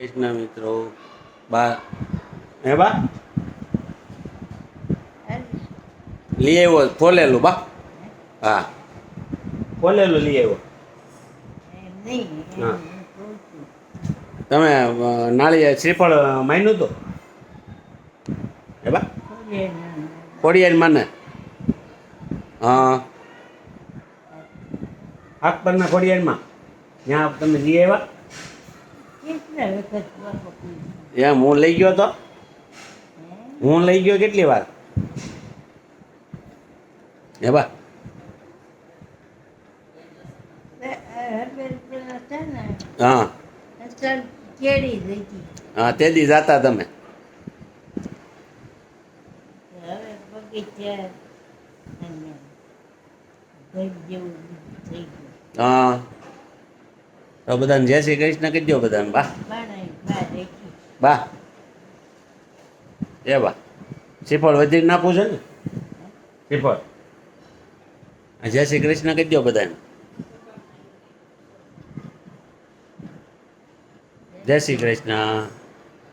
કૃષ્ણ મિત્રો બા હે બા લઈ આવ્યો ફોલેલું બા હા ફોલેલું લઈ આવ્યો હા તમે નાળિયેર શ્રીફળ માન્યું તો હે બા ખોડિયાર માને હા આખપરના ખોડિયારમાં ત્યાં તમે લઈ આવ્યા એમ હું લઈ ગયો તો હું લઈ ગયો કેટલી વાર હે બા હા હા તે દી જાતા તમે હા તો બધાને જય શ્રી કૃષ્ણ કહી દો બધાને બા બા એ બા શ્રીફળ વધી નાખવું છે ને શ્રીફળ જય શ્રી કૃષ્ણ કહી દો બધાને જય શ્રી કૃષ્ણ